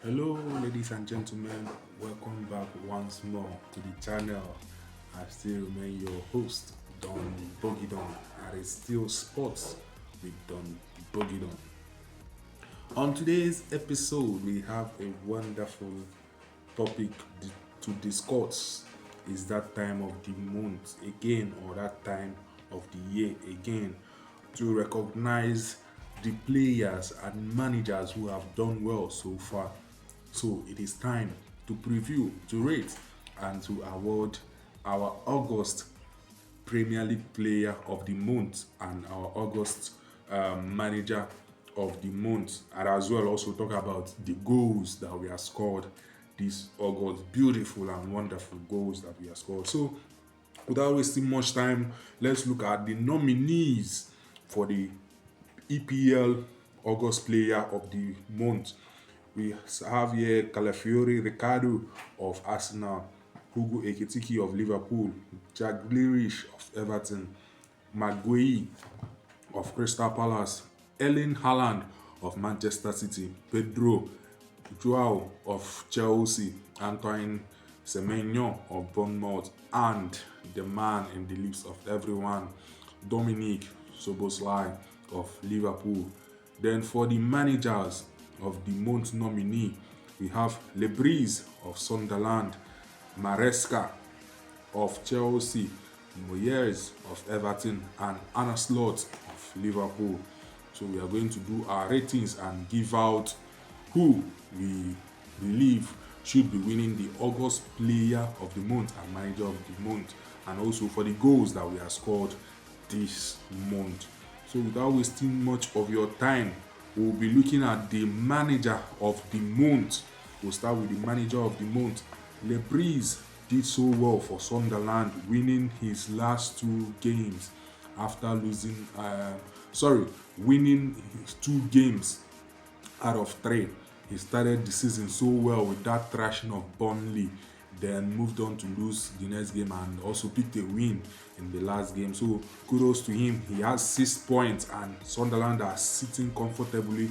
Hello, ladies and gentlemen. Welcome back once more to the channel. I still remain your host, Don Bogidon. And it's still sports with Don Bogidon. On today's episode, we have a wonderful topic to discuss. Is that time of the month again, or that time of the year again, to recognize the players and managers who have done well so far. So it is time to preview, to rate, and to award our August Premier League Player of the Month and our August Manager of the Month, and as well also talk about the goals that we have scored this August. Beautiful and wonderful goals that we have scored. So, without wasting much time, let's look at the nominees for the EPL August Player of the Month. We have here Calafiori Ricardo of Arsenal, Hugo Ekitike of Liverpool, Jack Grealish of Everton, Maguire of Crystal Palace, Erling Haaland of Manchester City, Pedro Joao of Chelsea, Antoine Semenyo of Bournemouth, and the man in the lips of everyone, Dominic Soboslai of Liverpool. Then for the managers of the month nominee, we have Lebris of Sunderland, Maresca of Chelsea, Moyes of Everton, and Anna Slot of Liverpool. So we are going to do our ratings and give out who we believe should be winning the August Player of the Month and Manager of the Month, and also for the goals that we have scored this month. So without wasting much of your time, we'll be looking at the Manager of the Month. We'll start with the Manager of the Month. Lebris did so well for Sunderland, winning his last two games after winning his two games out of three. He started the season so well with that thrashing of Burnley, then moved on to lose the next game and also picked a win in the last game. So kudos to him. He has 6 points and Sunderland are sitting comfortably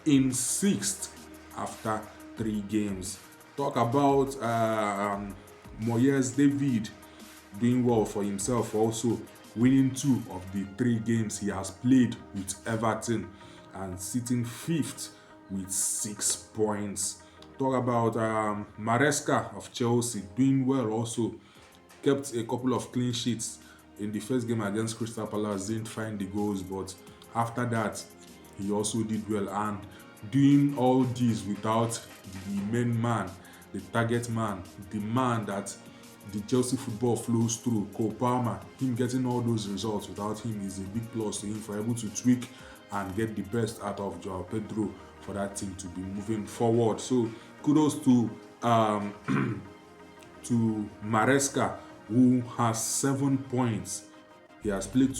in sixth after 3 games. Talk about Moyes David doing well for himself, also winning 2 of the 3 games he has played with Everton and sitting fifth with 6 points. Talk about Maresca of Chelsea doing well also. Kept a couple of clean sheets in the first game against Crystal Palace, didn't find the goals, but after that, he also did well. And doing all this without the main man, the target man, the man that the Chelsea football flows through, Cole Palmer. Him getting all those results without him is a big plus to him for able to tweak and get the best out of Joao Pedro for that team to be moving forward. So kudos to to Maresca, who has 7 points. He has played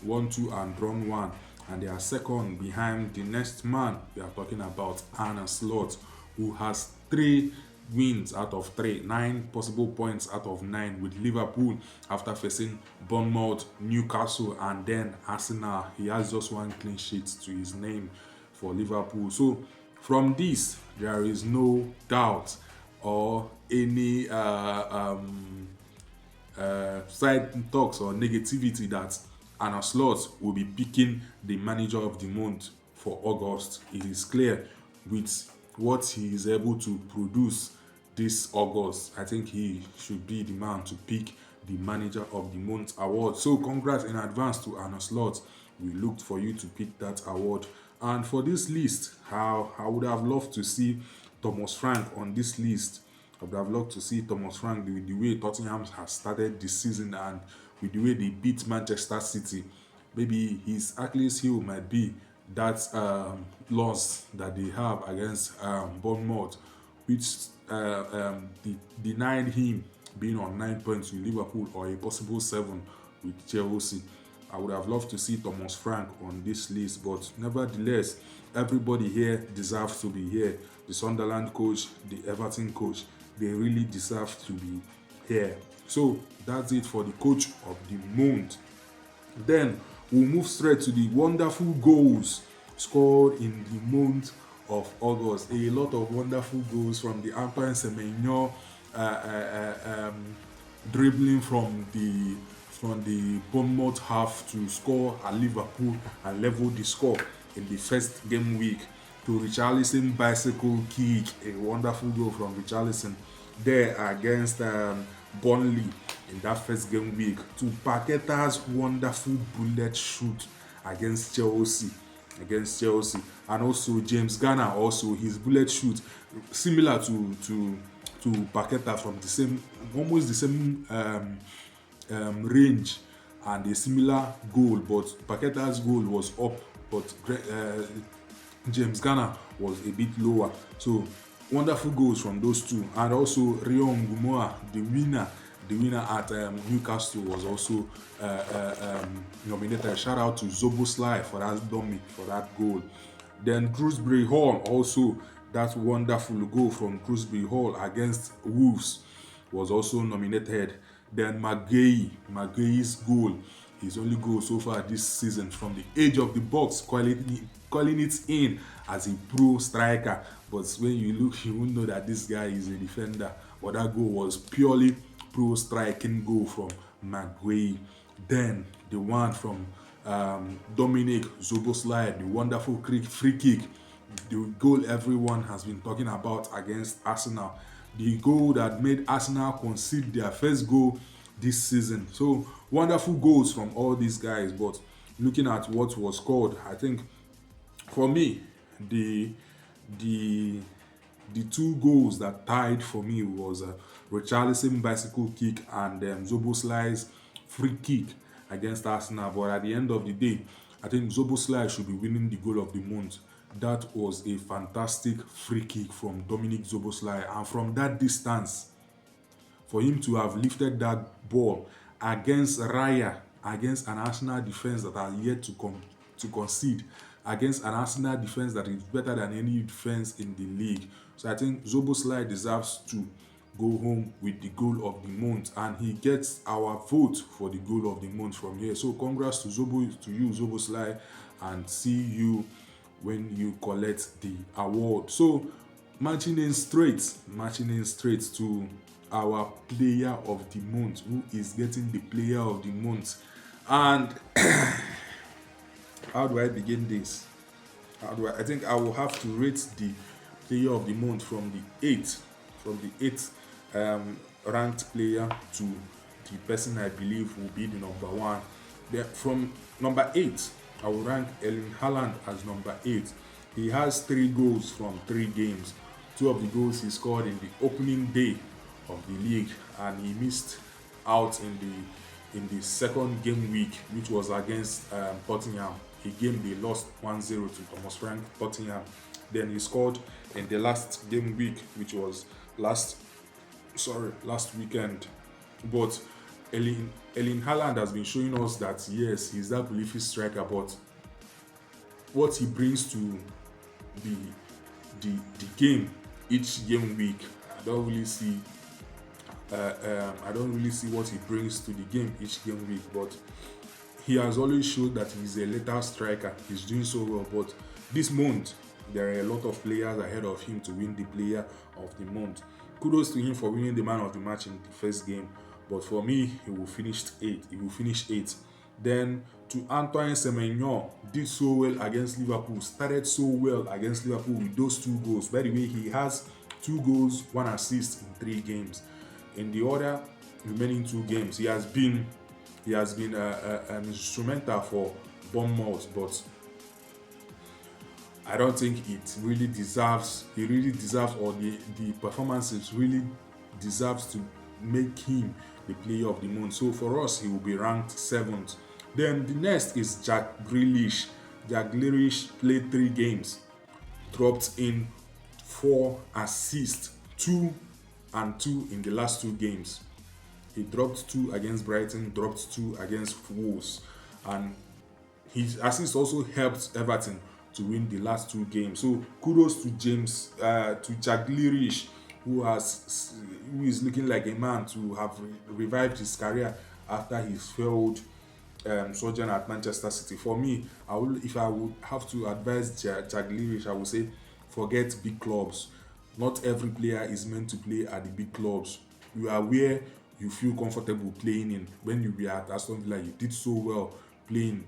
won two, and drawn one, and they are second behind the next man we are talking about, Arne Slot, who has 3 wins out of 3, 9 possible points out of 9 with Liverpool after facing Bournemouth, Newcastle, and then Arsenal. He has just 1 clean sheet to his name for Liverpool. So from this, there is no doubt or any side talks or negativity that Anna Slot will be picking the Manager of the Month for August. It is clear with what he is able to produce this August. I think he should be the man to pick the Manager of the Month award. So congrats in advance to Anna Slot. We looked for you to pick that award. And for this list, how I would have loved to see Thomas Frank on this list. I would have loved to see Thomas Frank with the way Tottenham has started the season and with the way they beat Manchester City. Maybe his Achilles heel might be that loss that they have against Bournemouth, which denied him being on 9 points with Liverpool or a possible 7 with Chelsea. I would have loved to see Thomas Frank on this list, but nevertheless, everybody here deserves to be here. The Sunderland coach, the Everton coach, they really deserve to be here. So that's it for the coach of the month. Then we'll move straight to the wonderful goals scored in the month of August. A lot of wonderful goals from the Antoine Semenyo, dribbling from the Bournemouth half to score at Liverpool and level the score in the first game week. To Richarlison bicycle kick, a wonderful goal from Richarlison there against Burnley in that first game week. To Paqueta's wonderful bullet shoot against Chelsea, and also James Garner, also his bullet shoot similar to Paqueta, from the same, almost the same range, and a similar goal, but Paqueta's goal was up, but James Garner was a bit lower. So wonderful goals from those two, and also Rion Gumoa, the winner at Newcastle, was also nominated. Shout out to Zoboslai for that dummy, for that goal. Then Shrewsbury Hall, also that wonderful goal from Shrewsbury Hall against Wolves, was also nominated. Then Magui's goal, his only goal so far this season, from the edge of the box, calling it in as a pro striker. But when you look, you won't know that this guy is a defender. But that goal was purely pro striking goal from Magui. Then the one from Dominic Zoboslai, the wonderful free kick, the goal everyone has been talking about against Arsenal, the goal that made Arsenal concede their first goal this season. So wonderful goals from all these guys. But looking at what was scored, I think for me, the the the two goals that tied for me was Richarlison bicycle kick and Zoboslai's free kick against Arsenal. But at the end of the day, I think Zoboslai should be winning the goal of the month. That was a fantastic free kick from Dominic Zoboslai, and from that distance, for him to have lifted that ball against Raya, against an Arsenal defense that are yet to concede, against an Arsenal defense that is better than any defense in the league. So I think Zoboslai deserves to go home with the goal of the month, and he gets our vote for the goal of the month from here. So congrats to you, Zoboslai, and see you when you collect the award. So marching in straight to our player of the month, who is getting the player of the month. And how do I begin this? I think I will have to rate the player of the month from the eighth ranked player to the person I believe will be the number one. Then from number 8, I will rank Erling Haaland as number 8. He has 3 goals from 3 games. 2 of the goals he scored in the opening day of the league, and he missed out in the second game week, which was against Tottenham, a game they lost 1-0 to Thomas Frank Tottenham. Then he scored in the last game week, which was last weekend. But Erling Haaland has been showing us that yes, he's that prolific striker, but what he brings to the game each game week, I don't really see what he brings to the game each game week. But he has always showed that he's a lethal striker. He's doing so well. But this month, there are a lot of players ahead of him to win the player of the month. Kudos to him for winning the man of the match in the first game. But for me, he will finish 8th. Then to Antoine Semenyo, did so well against Liverpool. Started so well against Liverpool with those 2 goals. By the way, he has 2 goals, 1 assist in 3 games. In the other remaining 2 games, he has been an instrumental for Bournemouth, but I don't think he really deserves, or the performances really deserves to make him the player of the month. So for us, he will be ranked 7th. Then the next is Jack Grealish. Jack Grealish played 3 games, dropped in 4 assists, 2 and 2 in the last 2 games. He dropped 2 against Brighton, dropped 2 against Wolves, and his assist also helped Everton to win the last 2 games. So kudos to Jack Grealish, who is looking like a man to have revived his career after his failed sojourn at Manchester City. For me, if I would have to advise Jack Grealish, I would say forget big clubs. Not every player is meant to play at the big clubs. You are where you feel comfortable playing in. When you were at Aston Villa, you did so well playing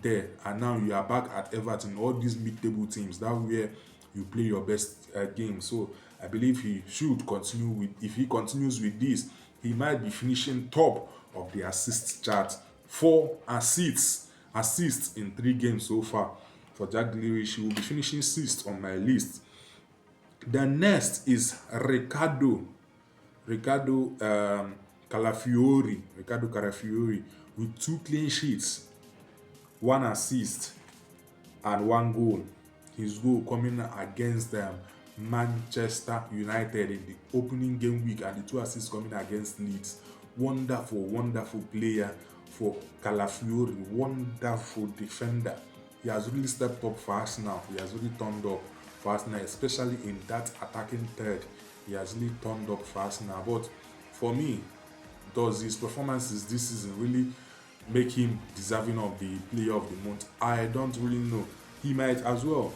there, and now you are back at Everton. All these mid-table teams, that where you play your best game. So I believe he should continue with. If he continues with this, he might be finishing top of the assist chart. 4 assists in 3 games so far for Jack Grealish. He will be finishing sixth on my list. The next is Ricardo Calafiori with 2 clean sheets, 1 assist, and 1 goal. His goal coming against Manchester United in the opening game week, and the 2 assists coming against Leeds. Wonderful player for Calafiori. Wonderful defender. He has really stepped up for Arsenal. He has really turned up for Arsenal, especially in that attacking third. He has really turned up for Arsenal. But for me, does his performances this season really make him deserving of the player of the month? I don't really know. He might as well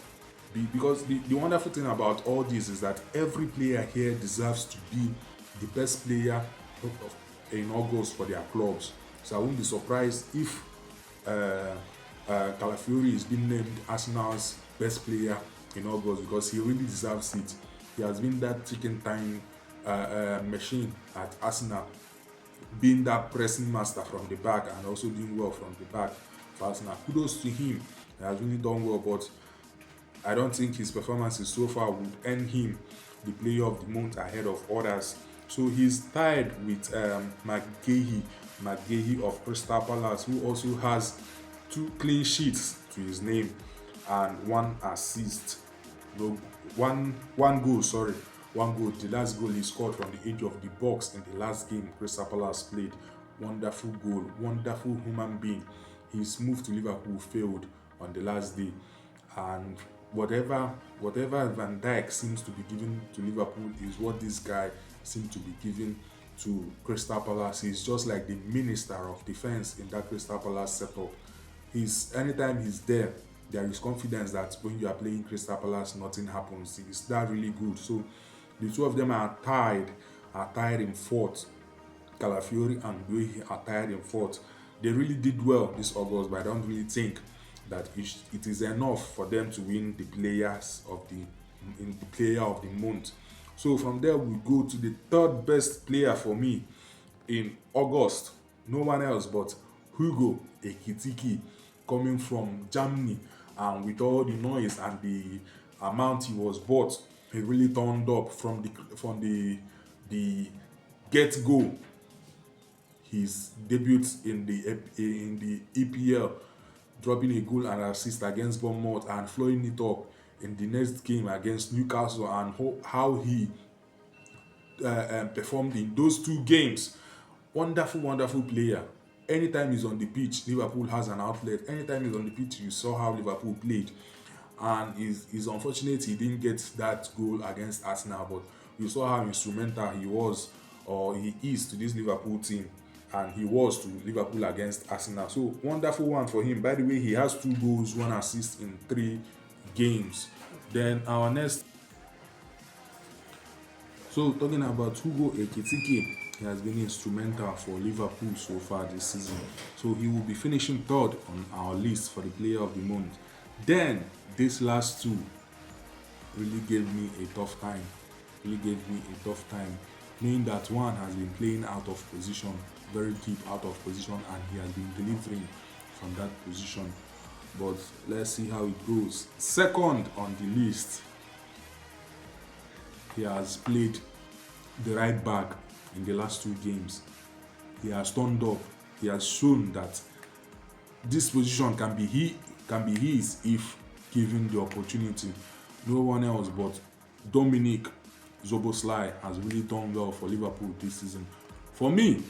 be, because the wonderful thing about all this is that every player here deserves to be the best player in August for their clubs. So I won't be surprised if Calafiori is being named Arsenal's best player in August, because he really deserves it. He has been that chicken time machine at Arsenal, being that pressing master from the back and also doing well from the back for Arsenal. Kudos to him. He has really done well, but I don't think his performances so far would earn him the player of the month ahead of others. So he's tied with McGahey of Crystal Palace, who also has 2 clean sheets to his name and 1 assist. No, one goal, sorry. 1 goal. The last goal he scored from the edge of the box in the last game Crystal Palace played. Wonderful goal. Wonderful human being. His move to Liverpool failed on the last day, and whatever Van Dijk seems to be giving to Liverpool is what this guy seems to be giving to Crystal Palace. He's just like the minister of defense in that Crystal Palace setup. Anytime he's there is confidence that when you are playing Crystal Palace, nothing happens. It's that really good. So the two of them are tied in fourth. Calafiori and Guehi are tied in fourth. They really did well this August, but I don't really think that it is enough for them to win the player of the month. So from there we go to the third best player for me in August. No one else but Hugo Ekitike, coming from Germany, and with all the noise and the amount he was bought, he really turned up from the get-go. His debut in the EPL, dropping a goal and assist against Bournemouth and flowing it up in the next game against Newcastle, and how he performed in those 2 games. Wonderful player. Anytime he's on the pitch, Liverpool has an outlet. Anytime he's on the pitch, you saw how Liverpool played. And it's unfortunate he didn't get that goal against Arsenal, but you saw how instrumental he was, or he is, to this Liverpool team, and he was to Liverpool against Arsenal. So wonderful one for him. By the way, he has 2 goals, 1 assist in 3 games. Then our next. So talking about Hugo Ekitike, he has been instrumental for Liverpool so far this season. So he will be finishing third on our list for the player of the month. Then these last 2 really gave me a tough time. Knowing that one has been playing out of position, very deep out of position, and he has been delivering from that position. But let's see how it goes. Second on the list, he has played the right back in the last 2 games. He has turned up. He has shown that this position can be his if given the opportunity. No one else but Dominic Szoboszlai has really done well for Liverpool this season. For me,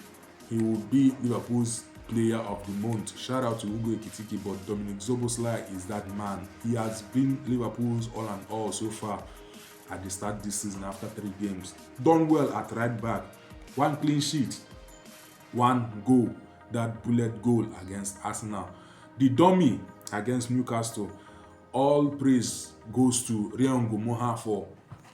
he will be Liverpool's player of the month. Shout out to Hugo Ekitike, but Dominic Szoboszlai is that man. He has been Liverpool's all and all so far at the start this season after 3 games. Done well at right back. 1 clean sheet, 1 goal. That bullet goal against Arsenal. The dummy against Newcastle All praise goes to Ryan Gomoha for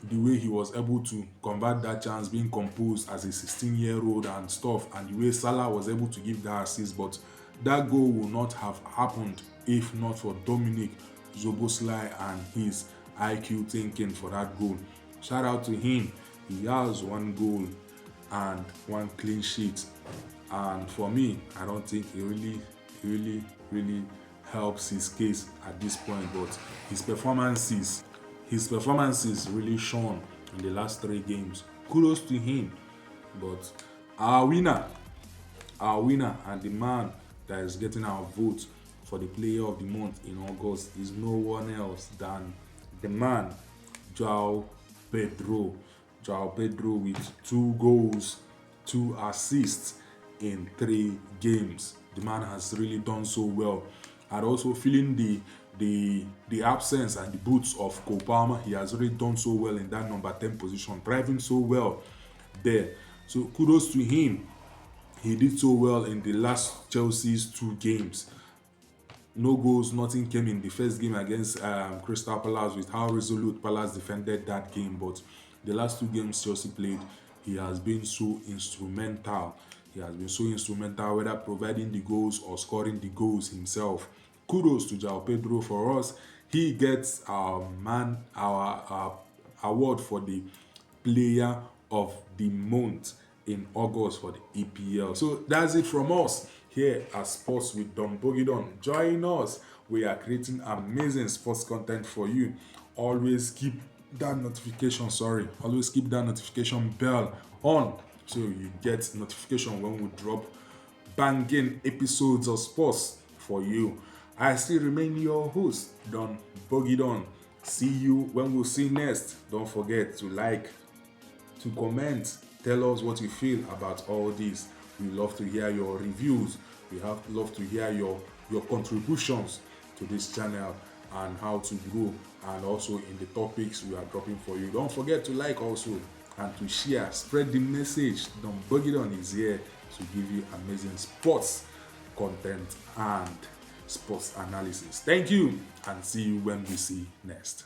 the way he was able to convert that chance, being composed as a 16-year-old and stuff, and the way Salah was able to give that assist. But that goal would not have happened if not for Dominic Zoboslai and his IQ thinking for that goal. Shout out to him. He has one goal and one clean sheet. And for me, I don't think he really helps his case at this point. But his performances really shone in the last 3 games. Kudos to him. But our winner, and the man that is getting our vote for the player of the month in August is no one else than the man, Joao Pedro. Joao Pedro with 2 goals, 2 assists in 3 games. The man has really done so well. And also feeling the absence and the boots of Cole Palmer, he has really done so well in that number 10 position, driving so well there. So kudos to him. He did so well in the last Chelsea's 2 games. No goals, nothing came in the first game against Crystal Palace, with how resolute Palace defended that game. But the last 2 games Chelsea played, he has been so instrumental. He has been so instrumental, whether providing the goals or scoring the goals himself. Kudos to Joao Pedro. For us, he gets our award for the player of the month in August for the EPL. So that's it from us here at Sports with Don Bogidon. Join us. We are creating amazing sports content for you. Always keep that notification bell on, so you get notification when we drop banging episodes of sports for you. I still remain your host, Don Bogidon. See you when we'll see next. Don't forget to like, to comment, tell us what you feel about all this. We love to hear your reviews. We love to hear your contributions to this channel and how to grow, and also in the topics we are dropping for you. Don't forget to like also and to share. Spread the message. Don Bogidon is here to give you amazing sports content and sports analysis. Thank you, and see you when we see next.